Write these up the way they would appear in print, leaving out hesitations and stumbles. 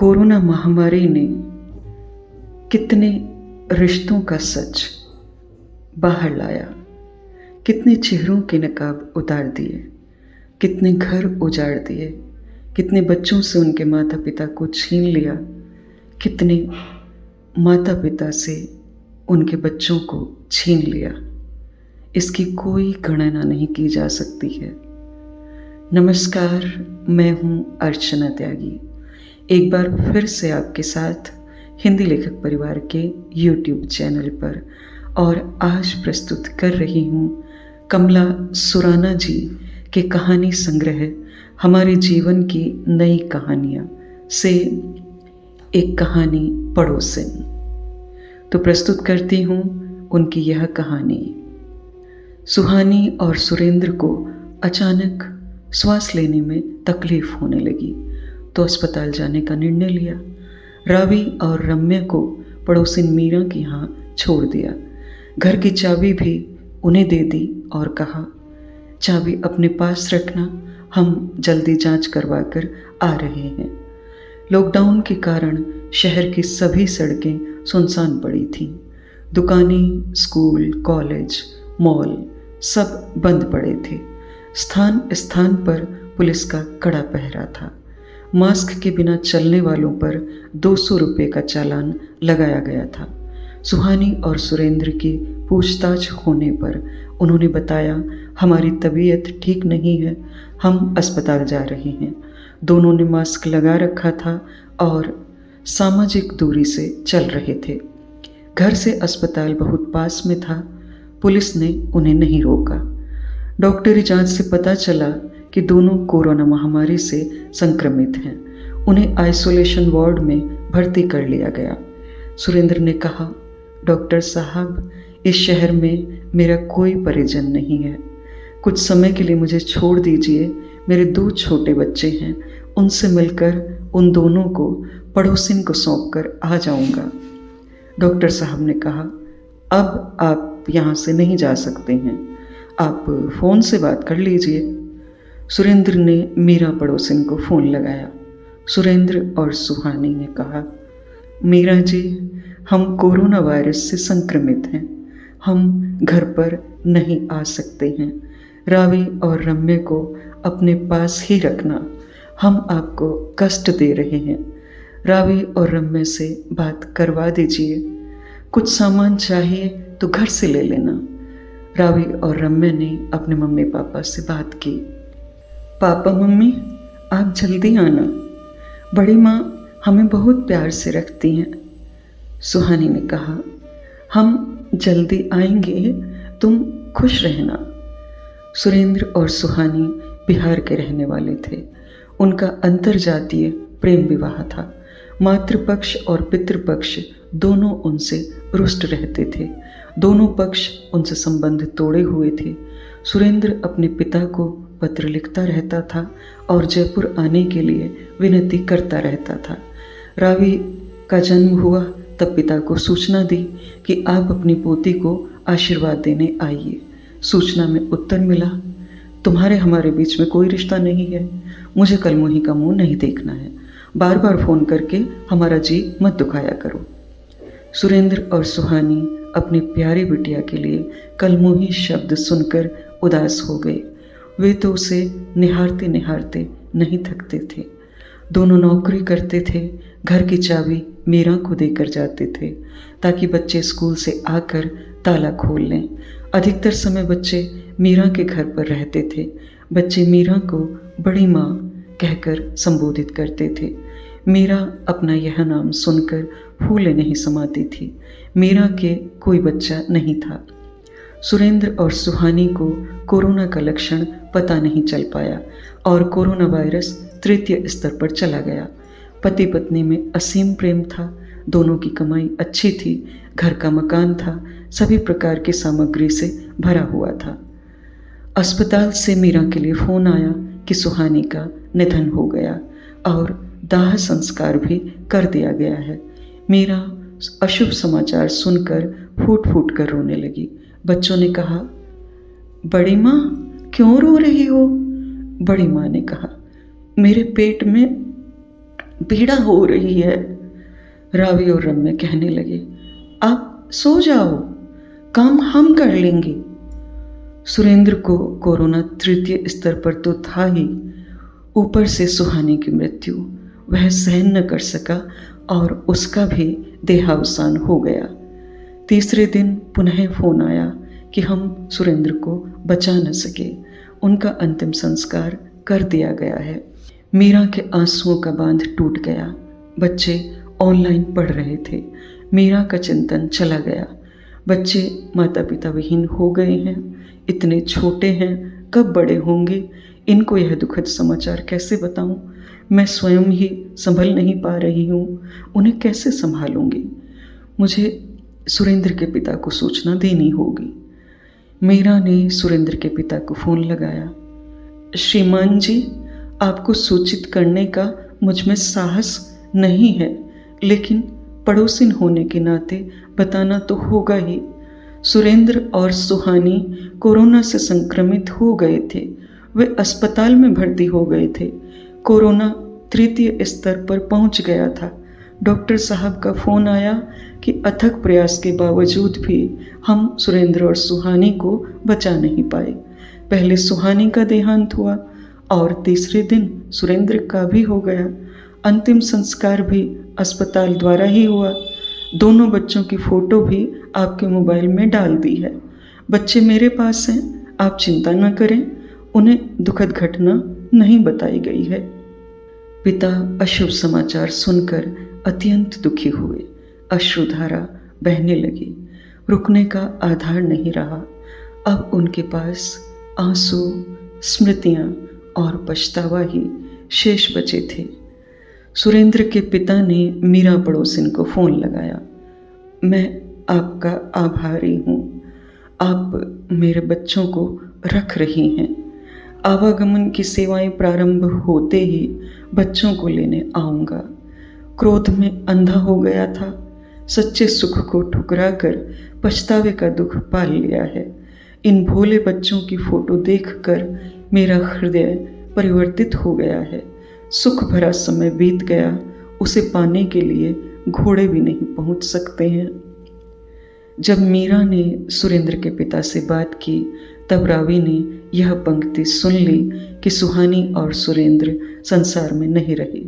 Corona महामारी ने कितने रिश्तों का सच बाहर लाया, कितने चेहरों के नकाब उतार दिए, कितने घर उजाड़ दिए, कितने बच्चों से उनके माता पिता को छीन लिया, कितने माता पिता से उनके बच्चों को छीन लिया। इसकी कोई गणना नहीं की जा सकती है। नमस्कार, मैं हूँ अर्चना त्यागी, एक बार फिर से आपके साथ हिंदी लेखक परिवार के YouTube चैनल पर, और आज प्रस्तुत कर रही हूँ कमला सुराना जी के कहानी संग्रह हमारे जीवन की नई कहानियाँ से एक कहानी पड़ोसिन। तो प्रस्तुत करती हूँ उनकी यह कहानी। सुहानी और सुरेंद्र को अचानक श्वास लेने में तकलीफ होने लगी तो अस्पताल जाने का निर्णय लिया। रावी और रम्या को पड़ोसिन मीरा के यहाँ छोड़ दिया। घर की चाबी भी उन्हें दे दी और कहा, चाबी अपने पास रखना, हम जल्दी जांच करवा कर आ रहे हैं। लॉकडाउन के कारण शहर की सभी सड़कें सुनसान पड़ी थीं। दुकानें, स्कूल, कॉलेज, मॉल सब बंद पड़े थे। स्थान स्थान पर पुलिस का कड़ा पहरा था। मास्क के बिना चलने वालों पर 200 रुपये का चालान लगाया गया था। सुहानी और सुरेंद्र की पूछताछ होने पर उन्होंने बताया, हमारी तबीयत ठीक नहीं है, हम अस्पताल जा रहे हैं। दोनों ने मास्क लगा रखा था और सामाजिक दूरी से चल रहे थे। घर से अस्पताल बहुत पास में था। पुलिस ने उन्हें नहीं रोका। डॉक्टरी जांच से पता चला कि दोनों कोरोना महामारी से संक्रमित हैं। उन्हें आइसोलेशन वार्ड में भर्ती कर लिया गया। सुरेंद्र ने कहा, डॉक्टर साहब, इस शहर में मेरा कोई परिजन नहीं है। कुछ समय के लिए मुझे छोड़ दीजिए। मेरे 2 छोटे बच्चे हैं, उनसे मिलकर उन दोनों को पड़ोसिन को सौंप कर आ जाऊंगा। डॉक्टर साहब ने कहा, अब आप यहाँ से नहीं जा सकते हैं, आप फ़ोन से बात कर लीजिए। सुरेंद्र ने मीरा पड़ोसिन को फ़ोन लगाया। सुरेंद्र और सुहानी ने कहा, मीरा जी, हम कोरोना वायरस से संक्रमित हैं, हम घर पर नहीं आ सकते हैं। रावी और रम्या को अपने पास ही रखना, हम आपको कष्ट दे रहे हैं। रावी और रम्या से बात करवा दीजिए। कुछ सामान चाहिए तो घर से ले लेना। रावी और रम्या ने अपने मम्मी पापा से बात की। पापा मम्मी, आप जल्दी आना, बड़ी माँ हमें बहुत प्यार से रखती हैं। सुहानी ने कहा, हम जल्दी आएंगे, तुम खुश रहना। सुरेंद्र और सुहानी बिहार के रहने वाले थे। उनका अंतरजातीय प्रेम विवाह था। मातृपक्ष और पितृपक्ष दोनों उनसे रुष्ट रहते थे। दोनों पक्ष उनसे संबंध तोड़े हुए थे। सुरेंद्र अपने पिता को पत्र लिखता रहता था और जयपुर आने के लिए विनती करता रहता था। रावी का जन्म हुआ तब पिता को सूचना दी कि आप अपनी पोती को आशीर्वाद देने आइए। सूचना में उत्तर मिला, तुम्हारे हमारे बीच में कोई रिश्ता नहीं है, मुझे कलमोही का मुंह नहीं देखना है, बार बार फ़ोन करके हमारा जी मत दुखाया करो। सुरेंद्र और सुहानी अपनी प्यारी बिटिया के लिए कलमोही शब्द सुनकर उदास हो गए। वे तो उसे निहारते निहारते नहीं थकते थे। दोनों नौकरी करते थे। घर की चाबी मीरा को देकर जाते थे ताकि बच्चे स्कूल से आकर ताला खोल लें। अधिकतर समय बच्चे मीरा के घर पर रहते थे। बच्चे मीरा को बड़ी माँ कहकर संबोधित करते थे। मीरा अपना यह नाम सुनकर फूले नहीं समाती थी। मीरा के कोई बच्चा नहीं था। सुरेंद्र और सुहानी को कोरोना का लक्षण पता नहीं चल पाया और कोरोना वायरस 3य स्तर पर चला गया। पति पत्नी में असीम प्रेम था। दोनों की कमाई अच्छी थी। घर का मकान था, सभी प्रकार की सामग्री से भरा हुआ था। अस्पताल से मीरा के लिए फ़ोन आया कि सुहानी का निधन हो गया और दाह संस्कार भी कर दिया गया है। मीरा अशुभ समाचार सुनकर फूट फूट कर रोने लगी। बच्चों ने कहा, बड़ी माँ क्यों रो रही हो? बड़ी माँ ने कहा, मेरे पेट में पीड़ा हो रही है। रावी और रम्य कहने लगे, आप सो जाओ, काम हम कर लेंगे। सुरेंद्र को कोरोना तृतीय स्तर पर तो था ही, ऊपर से सुहानी की मृत्यु वह सहन न कर सका और उसका भी देहावसान हो गया। तीसरे दिन पुनः फोन आया कि हम सुरेंद्र को बचा न सके, उनका अंतिम संस्कार कर दिया गया है। मीरा के आंसुओं का बांध टूट गया। बच्चे ऑनलाइन पढ़ रहे थे। मीरा का चिंतन चला गया। बच्चे माता पिता विहीन हो गए हैं, इतने छोटे हैं, कब बड़े होंगे, इनको यह दुखद समाचार कैसे बताऊं? मैं स्वयं ही संभल नहीं पा रही हूँ, उन्हें कैसे संभालूंगी? मुझे सुरेंद्र के पिता को सूचना देनी होगी। मीरा ने सुरेंद्र के पिता को फ़ोन लगाया। श्रीमान जी, आपको सूचित करने का मुझ में साहस नहीं है, लेकिन पड़ोसिन होने के नाते बताना तो होगा ही। सुरेंद्र और सुहानी कोरोना से संक्रमित हो गए थे। वे अस्पताल में भर्ती हो गए थे। कोरोना तृतीय स्तर पर पहुंच गया था। डॉक्टर साहब का फ़ोन आया कि अथक प्रयास के बावजूद भी हम सुरेंद्र और सुहानी को बचा नहीं पाए। पहले सुहानी का देहांत हुआ और तीसरे दिन सुरेंद्र का भी हो गया। अंतिम संस्कार भी अस्पताल द्वारा ही हुआ। दोनों बच्चों की फ़ोटो भी आपके मोबाइल में डाल दी है। बच्चे मेरे पास हैं, आप चिंता न करें, उन्हें दुखद घटना नहीं बताई गई है। पिता अशुभ समाचार सुनकर अत्यंत दुखी हुए। अश्रुधारा बहने लगी। रुकने का आधार नहीं रहा। अब उनके पास आंसू, स्मृतियाँ और पछतावा ही शेष बचे थे। सुरेंद्र के पिता ने मीरा पड़ोसिन को फ़ोन लगाया। मैं आपका आभारी हूँ, आप मेरे बच्चों को रख रही हैं। आवागमन की सेवाएं प्रारंभ होते ही बच्चों को लेने आऊँगा। क्रोध में अंधा हो गया था, सच्चे सुख को ठुकराकर पछतावे का दुख पाल लिया है। इन भोले बच्चों की फ़ोटो देखकर मेरा हृदय परिवर्तित हो गया है। सुख भरा समय बीत गया, उसे पाने के लिए घोड़े भी नहीं पहुंच सकते हैं। जब मीरा ने सुरेंद्र के पिता से बात की, तब रावी ने यह पंक्ति सुन ली कि सुहानी और सुरेंद्र संसार में नहीं रहे।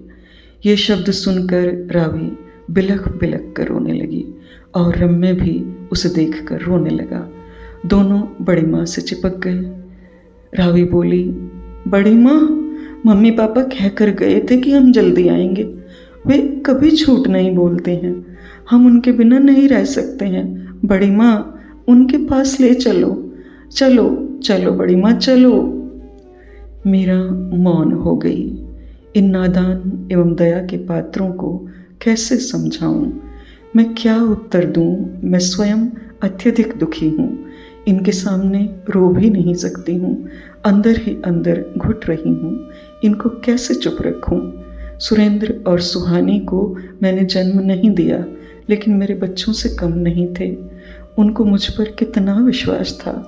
ये शब्द सुनकर रावी बिलख बिलख कर रोने लगी और रम्य भी उसे देखकर रोने लगा। दोनों बड़ी माँ से चिपक गए। रावी बोली, बड़ी माँ, मम्मी पापा कह कर गए थे कि हम जल्दी आएंगे। वे कभी झूठ नहीं बोलते हैं, हम उनके बिना नहीं रह सकते हैं। बड़ी माँ, उनके पास ले चलो, चलो चलो बड़ी माँ चलो। मीरा मौन हो गई। इन नादान एवं दया के पात्रों को कैसे समझाऊं? मैं क्या उत्तर दूं? मैं स्वयं अत्यधिक दुखी हूँ। इनके सामने रो भी नहीं सकती हूँ, अंदर ही अंदर घुट रही हूँ। इनको कैसे चुप रखूं? सुरेंद्र और सुहानी को मैंने जन्म नहीं दिया, लेकिन मेरे बच्चों से कम नहीं थे। उनको मुझ पर कितना विश्वास था,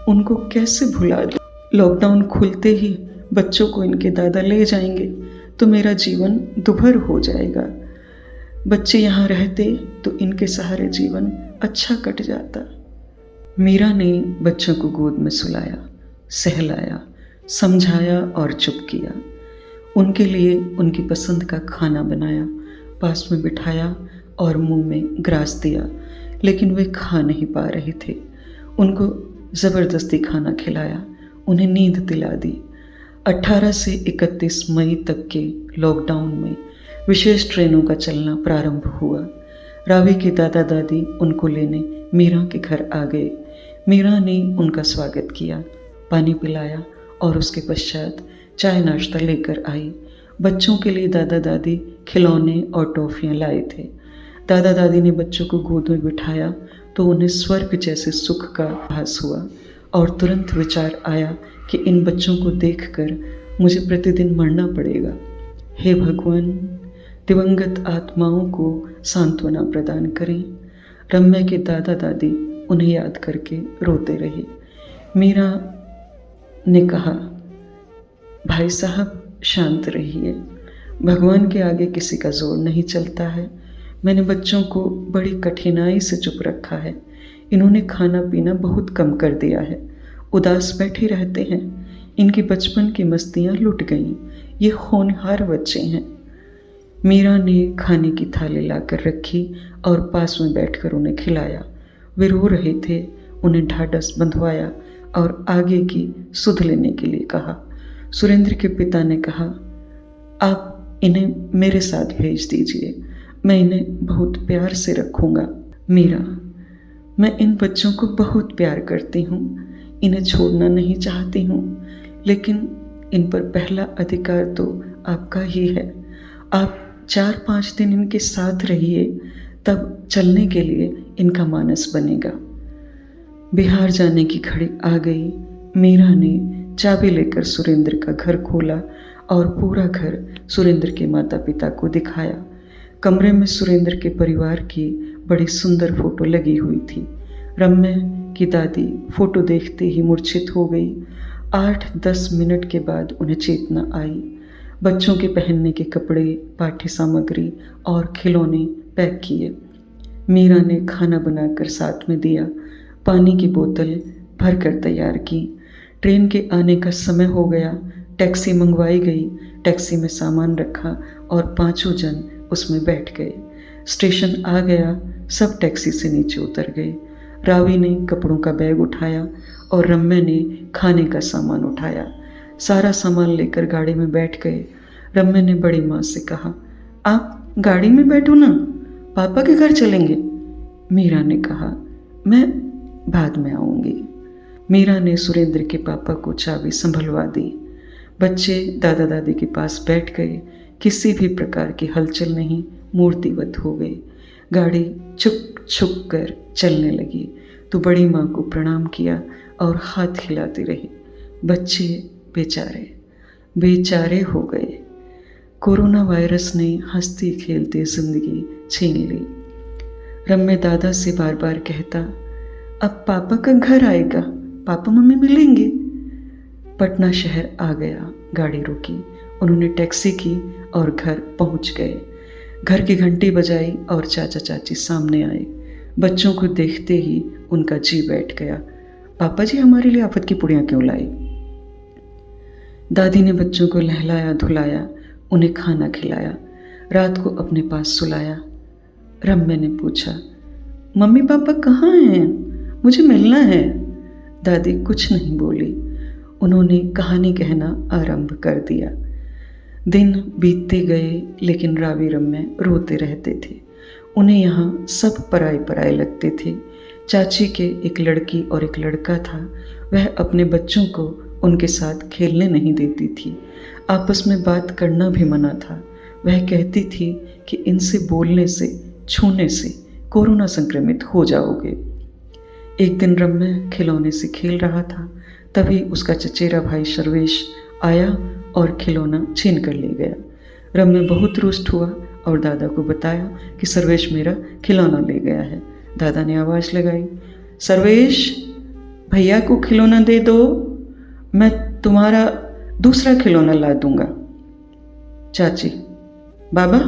उनको कैसे भुला दूं? लॉकडाउन खुलते ही बच्चों को इनके दादा ले जाएंगे तो मेरा जीवन दुभर हो जाएगा। बच्चे यहाँ रहते तो इनके सहारे जीवन अच्छा कट जाता। मीरा ने बच्चों को गोद में सुलाया, सहलाया, समझाया और चुप किया। उनके लिए उनकी पसंद का खाना बनाया, पास में बिठाया और मुंह में ग्रास दिया, लेकिन वे खा नहीं पा रहे थे। उनको ज़बरदस्ती खाना खिलाया, उन्हें नींद दिला दी। 18 से 31 मई तक के लॉकडाउन में विशेष ट्रेनों का चलना प्रारंभ हुआ। रावी के दादा दादी उनको लेने मीरा के घर आ गए। मीरा ने उनका स्वागत किया, पानी पिलाया और उसके पश्चात चाय नाश्ता लेकर आई। बच्चों के लिए दादा दादी खिलौने और टॉफ़ियाँ लाए थे। दादा दादी ने बच्चों को गोद में बिठाया तो उन्हें स्वर्ग जैसे सुख का आभास हुआ और तुरंत विचार आया कि इन बच्चों को देखकर मुझे प्रतिदिन मरना पड़ेगा। हे भगवान, दिवंगत आत्माओं को सांत्वना प्रदान करें। रम्य के दादा दादी उन्हें याद करके रोते रहे। मीरा ने कहा, भाई साहब शांत रहिए, भगवान के आगे किसी का जोर नहीं चलता है। मैंने बच्चों को बड़ी कठिनाई से चुप रखा है। इन्होंने खाना पीना बहुत कम कर दिया है, उदास बैठे रहते हैं। इनकी बचपन की मस्तियाँ लुट गईं। ये होनहार बच्चे हैं। मीरा ने खाने की थाली लाकर रखी और पास में बैठकर उन्हें खिलाया। वे रो रहे थे। उन्हें ढाढ़स बंधवाया और आगे की सुध लेने के लिए कहा। सुरेंद्र के पिता ने कहा, आप इन्हें मेरे साथ भेज दीजिए, मैं इन्हें बहुत प्यार से रखूँगा। मीरा, मैं इन बच्चों को बहुत प्यार करती हूँ, इन्हें छोड़ना नहीं चाहती हूँ, लेकिन इन पर पहला अधिकार तो आपका ही है। आप 4-5 दिन इनके साथ रहिए, तब चलने के लिए इनका मानस बनेगा। बिहार जाने की घड़ी आ गई। मीरा ने चाबी लेकर सुरेंद्र का घर खोला और पूरा घर सुरेंद्र के माता पिता को दिखाया। कमरे में सुरेंद्र के परिवार की बड़ी सुंदर फोटो लगी हुई थी। रम्या की दादी फोटो देखते ही मूर्छित हो गई। 8-10 मिनट के बाद उन्हें चेतना आई। बच्चों के पहनने के कपड़े, पाठ्य सामग्री और खिलौने पैक किए। मीरा ने खाना बनाकर साथ में दिया। पानी की बोतल भर कर तैयार की। ट्रेन के आने का समय हो गया। टैक्सी मंगवाई गई। टैक्सी में सामान रखा और 5 जन उसमें बैठ गए। स्टेशन आ गया। सब टैक्सी से नीचे उतर गए। रावी ने कपड़ों का बैग उठाया और रम्या ने खाने का सामान उठाया। सारा सामान लेकर गाड़ी में बैठ गए। रम्या ने बड़ी माँ से कहा, आप गाड़ी में बैठो ना, पापा के घर चलेंगे। मीरा ने कहा, मैं बाद में आऊँगी। मीरा ने सुरेंद्र के पापा को चाबी संभलवा दी। बच्चे दादा दादी के पास बैठ गए। किसी भी प्रकार की हलचल नहीं, मूर्तिवत हो गई। गाड़ी छुक छुक कर चलने लगी तो बड़ी माँ को प्रणाम किया और हाथ हिलाती रही। बच्चे बेचारे बेचारे हो गए। कोरोना वायरस ने हंसती खेलती जिंदगी छीन ली। रम्या दादा से बार बार कहता, अब पापा का घर आएगा, पापा मम्मी मिलेंगे। पटना शहर आ गया। गाड़ी रुकी। उन्होंने टैक्सी की और घर पहुंच गए। घर की घंटी बजाई और चाचा चाची सामने आए। बच्चों को देखते ही उनका जी बैठ गया। पापा जी हमारे लिए आफत की पुड़ियाँ क्यों लाई? दादी ने बच्चों को नहलाया धुलाया, उन्हें खाना खिलाया, रात को अपने पास सुलाया। रम्या ने पूछा, मम्मी पापा कहाँ हैं? मुझे मिलना है। दादी कुछ नहीं बोली। उन्होंने कहानी कहना आरंभ कर दिया। दिन बीतते गए, लेकिन रावी रम्या रोते रहते थे। उन्हें यहाँ सब पराए पराए लगते थे। चाची के एक लड़की और एक लड़का था। वह अपने बच्चों को उनके साथ खेलने नहीं देती थी। आपस में बात करना भी मना था। वह कहती थी कि इनसे बोलने से, छूने से कोरोना संक्रमित हो जाओगे। एक दिन रम्या खिलौने से खेल रहा था, तभी उसका चचेरा भाई सर्वेश आया और खिलौना छीन कर ले गया। रम्या बहुत रुष्ट हुआ और दादा को बताया कि सर्वेश मेरा खिलौना ले गया है। दादा ने आवाज़ लगाई, सर्वेश भैया को खिलौना दे दो, मैं तुम्हारा दूसरा खिलौना ला दूंगा। चाची, बाबा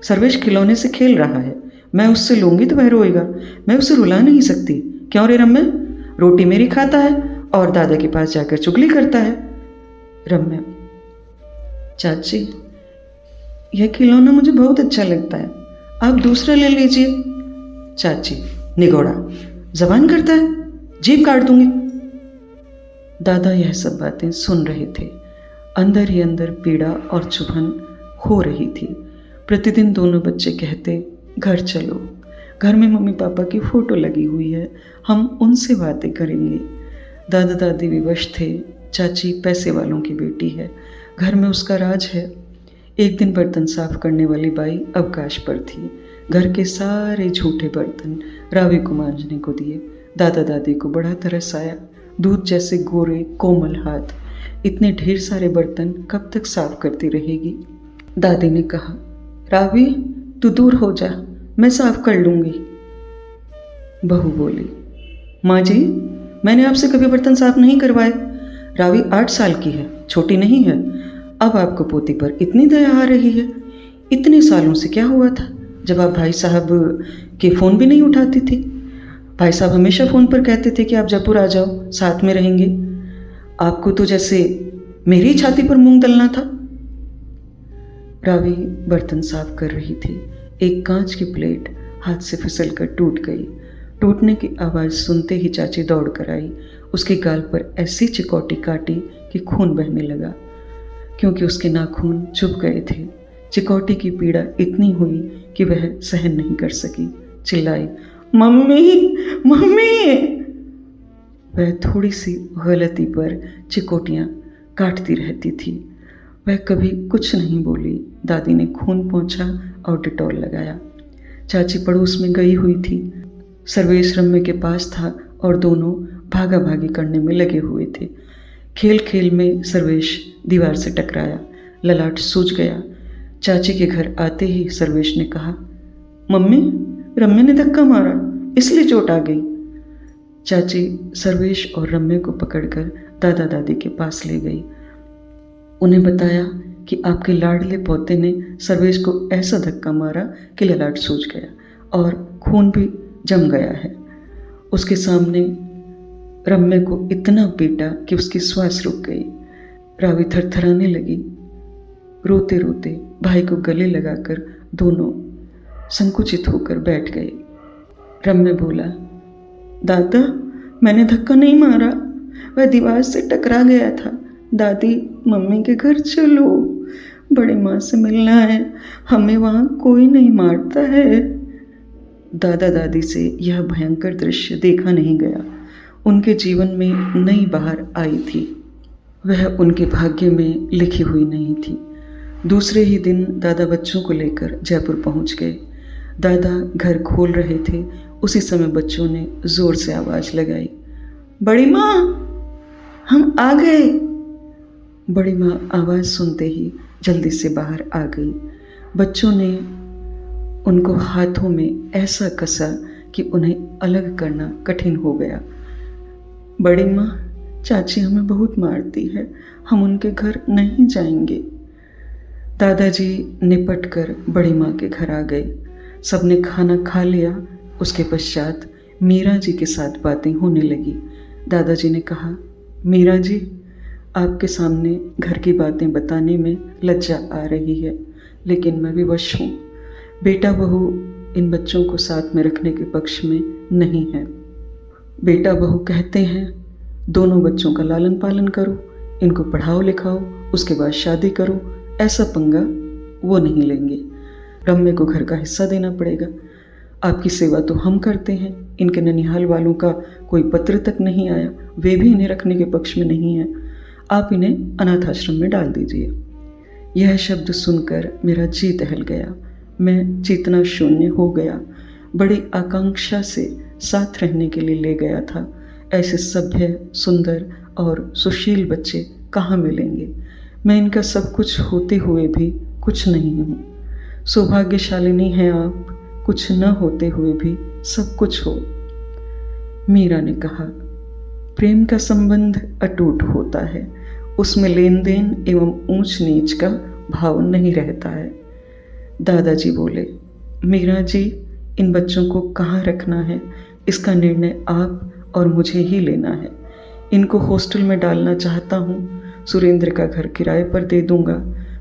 सर्वेश खिलौने से खेल रहा है, मैं उससे लूँगी तो वह रोएगा, मैं उसे रुला नहीं सकती। क्यों रे रम्या? रोटी मेरी खाता है और दादा के पास जाकर चुगली करता है। रम्या, चाची यह खिलौना मुझे बहुत अच्छा लगता है, आप दूसरा ले लीजिए। चाची, निगोड़ा, जबान करता है, जीभ काट दूंगी। दादा यह सब बातें सुन रहे थे। अंदर ही अंदर पीड़ा और चुभन हो रही थी। प्रतिदिन दोनों बच्चे कहते, घर चलो, घर में मम्मी पापा की फ़ोटो लगी हुई है, हम उनसे बातें करेंगे। दादा दादी विवश थे। चाची पैसे वालों की बेटी है, घर में उसका राज है। एक दिन बर्तन साफ करने वाली बाई अवकाश पर थी। घर के सारे झूठे बर्तन रावी को मांजने को दिए। दादा दादी को बड़ा तरस आया। दूध जैसे गोरे कोमल हाथ, इतने ढेर सारे बर्तन कब तक साफ करती रहेगी? दादी ने कहा, रावी तू दूर हो जा, मैं साफ कर लूँगी। बहू बोली, माँ जी मैंने आपसे कभी बर्तन साफ नहीं करवाए। रावी 8 साल की है, छोटी नहीं है। अब आपको पोती पर इतनी दया आ रही है? इतने सालों से क्या हुआ था जब आप भाई साहब के फ़ोन भी नहीं उठाती थी? भाई साहब हमेशा फ़ोन पर कहते थे कि आप जयपुर आ जाओ, साथ में रहेंगे। आपको तो जैसे मेरी छाती पर मूंग दलना था। रावी बर्तन साफ कर रही थी। एक कांच की प्लेट हाथ से फिसलकर टूट गई। टूटने की आवाज़ सुनते ही चाची दौड़ कर आई। उसके गाल पर ऐसी चिकोटी काटी कि खून बहने लगा, क्योंकि उसके नाखून चुभ गए थे। चिकोटी की पीड़ा इतनी हुई कि वह सहन नहीं कर सकी। चिल्लाई, मम्मी मम्मी। वह थोड़ी सी गलती पर चिकोटियाँ काटती रहती थी। वह कभी कुछ नहीं बोली। दादी ने खून पोंछा और डिटॉल लगाया। चाची पड़ोस में गई हुई थी। सर्वेश रम्य के पास था और दोनों भागा भागी करने में लगे हुए थे। खेल खेल में सर्वेश दीवार से टकराया, ललाट सूज गया। चाची के घर आते ही सर्वेश ने कहा, मम्मी रम्य ने धक्का मारा, इसलिए चोट आ गई। चाची सर्वेश और रम्य को पकड़कर दादा दादी के पास ले गई। उन्हें बताया कि आपके लाडले पोते ने सर्वेश को ऐसा धक्का मारा कि ललाट सूज गया और खून भी जम गया है। उसके सामने रम्य को इतना पीटा कि उसकी श्वास रुक गई। रावी थरथराने लगी। रोते रोते भाई को गले लगाकर दोनों संकुचित होकर बैठ गए। रम्य बोला, दादा मैंने धक्का नहीं मारा, वह दीवार से टकरा गया था। दादी मम्मी के घर चलो, बड़ी माँ से मिलना है, हमें वहाँ कोई नहीं मारता है। दादा दादी से यह भयंकर दृश्य देखा नहीं गया। उनके जीवन में नई बहार आई थी, वह उनके भाग्य में लिखी हुई नहीं थी। दूसरे ही दिन दादा बच्चों को लेकर जयपुर पहुंच गए। दादा घर खोल रहे थे, उसी समय बच्चों ने जोर से आवाज़ लगाई, बड़ी माँ हम आ गए। बड़ी माँ आवाज़ सुनते ही जल्दी से बाहर आ गई। बच्चों ने उनको हाथों में ऐसा कसा कि उन्हें अलग करना कठिन हो गया। बड़ी माँ चाची हमें बहुत मारती है, हम उनके घर नहीं जाएंगे। दादाजी निपट कर बड़ी माँ के घर आ गए। सबने खाना खा लिया। उसके पश्चात मीरा जी के साथ बातें होने लगी। दादाजी ने कहा, मीरा जी आपके सामने घर की बातें बताने में लज्जा आ रही है, लेकिन मैं विवश हूँ। बेटा बहू इन बच्चों को साथ में रखने के पक्ष में नहीं है। बेटा बहू कहते हैं दोनों बच्चों का लालन पालन करो, इनको पढ़ाओ लिखाओ, उसके बाद शादी करो। ऐसा पंगा वो नहीं लेंगे। रम्य को घर का हिस्सा देना पड़ेगा। आपकी सेवा तो हम करते हैं। इनके ननिहाल वालों का कोई पत्र तक नहीं आया, वे भी इन्हें रखने के पक्ष में नहीं है। आप इन्हें अनाथ आश्रम में डाल दीजिए। यह शब्द सुनकर मेरा जी दहल गया। मैं चेतना शून्य हो गया। बड़ी आकांक्षा से साथ रहने के लिए ले गया था। ऐसे सभ्य, सुंदर और सुशील बच्चे कहाँ मिलेंगे? मैं इनका सब कुछ होते हुए भी कुछ नहीं हूँ। सौभाग्यशालिनी हैं आप, कुछ न होते हुए भी सब कुछ हो। मीरा ने कहा, प्रेम का संबंध अटूट होता है, उसमें लेन देन एवं ऊंच नीच का भाव नहीं रहता है। दादाजी बोले, मीरा जी इन बच्चों को कहाँ रखना है इसका निर्णय आप और मुझे ही लेना है। इनको हॉस्टल में डालना चाहता हूँ। सुरेंद्र का घर किराए पर दे दूंगा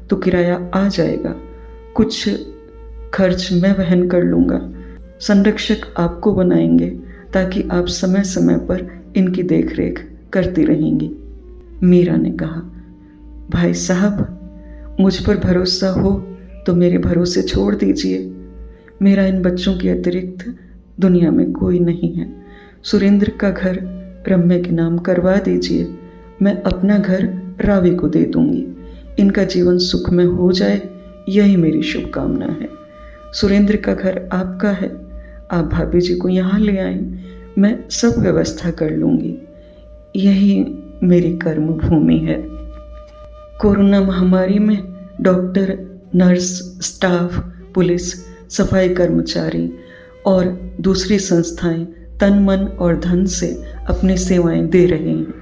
तो किराया आ जाएगा, कुछ खर्च मैं वहन कर लूँगा। संरक्षक आपको बनाएंगे ताकि आप समय समय पर इनकी देखरेख करती रहेंगी। मीरा ने कहा, भाई साहब मुझ पर भरोसा हो तो मेरे भरोसे छोड़ दीजिए। मेरा इन बच्चों के अतिरिक्त दुनिया में कोई नहीं है। सुरेंद्र का घर रम्य के नाम करवा दीजिए। मैं अपना घर रावी को दे दूंगी। इनका जीवन सुखमय हो जाए, यही मेरी शुभकामना है। सुरेंद्र का घर आपका है, आप भाभी जी को यहाँ ले आएं, मैं सब व्यवस्था कर लूँगी। यही मेरी कर्म भूमि है। कोरोना महामारी में डॉक्टर, नर्स, स्टाफ, पुलिस, सफाई कर्मचारी और दूसरी संस्थाएं तन मन और धन से अपनी सेवाएं दे रहे हैं।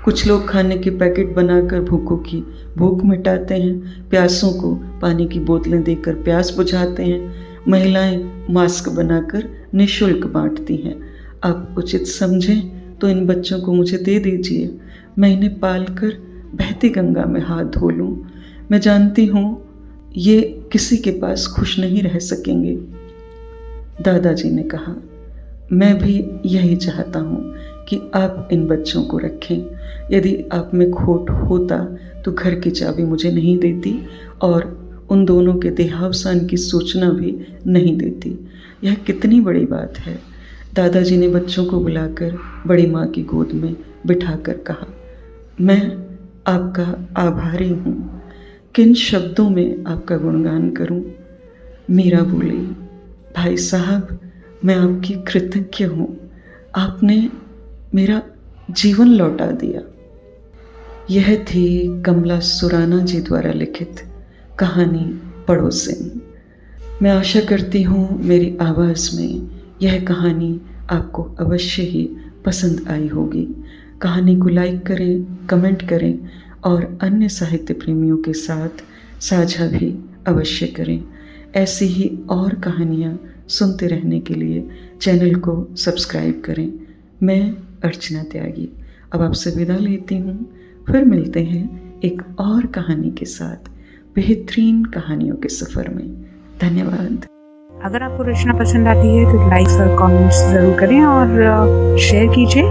कुछ लोग खाने के पैकेट बनाकर भूखों की भूख मिटाते हैं, प्यासों को पानी की बोतलें देकर प्यास बुझाते हैं, महिलाएं मास्क बनाकर निःशुल्क बांटती हैं। आप उचित समझें तो इन बच्चों को मुझे दे दीजिए, मैं इन्हें पाल कर बहती गंगा में हाथ धो लूँ। मैं जानती हूँ ये किसी के पास खुश नहीं रह सकेंगे। दादाजी ने कहा, मैं भी यही चाहता हूँ कि आप इन बच्चों को रखें। यदि आप में खोट होता तो घर की चाबी मुझे नहीं देती और उन दोनों के देहावसान की सूचना भी नहीं देती। यह कितनी बड़ी बात है। दादाजी ने बच्चों को बुलाकर बड़ी माँ की गोद में बिठाकर कहा, मैं आपका आभारी हूँ। किन शब्दों में आपका गुणगान करूँ। मीरा बोली, भाई साहब, मैं आपकी कृतज्ञ हूँ। आपने मेरा जीवन लौटा दिया। यह थी कमला सुराना जी द्वारा लिखित कहानी पड़ोसिन। मैं आशा करती हूँ मेरी आवाज़ में यह कहानी आपको अवश्य ही पसंद आई होगी। कहानी को लाइक करें, कमेंट करें और अन्य साहित्य प्रेमियों के साथ साझा भी अवश्य करें। ऐसी ही और कहानियाँ सुनते रहने के लिए चैनल को सब्सक्राइब करें। मैं अर्चना त्यागी अब आपसे विदा लेती हूँ। फिर मिलते हैं एक और कहानी के साथ बेहतरीन कहानियों के सफ़र में। धन्यवाद। अगर आपको रचना पसंद आती है तो लाइक और कमेंट्स ज़रूर करें और शेयर कीजिए।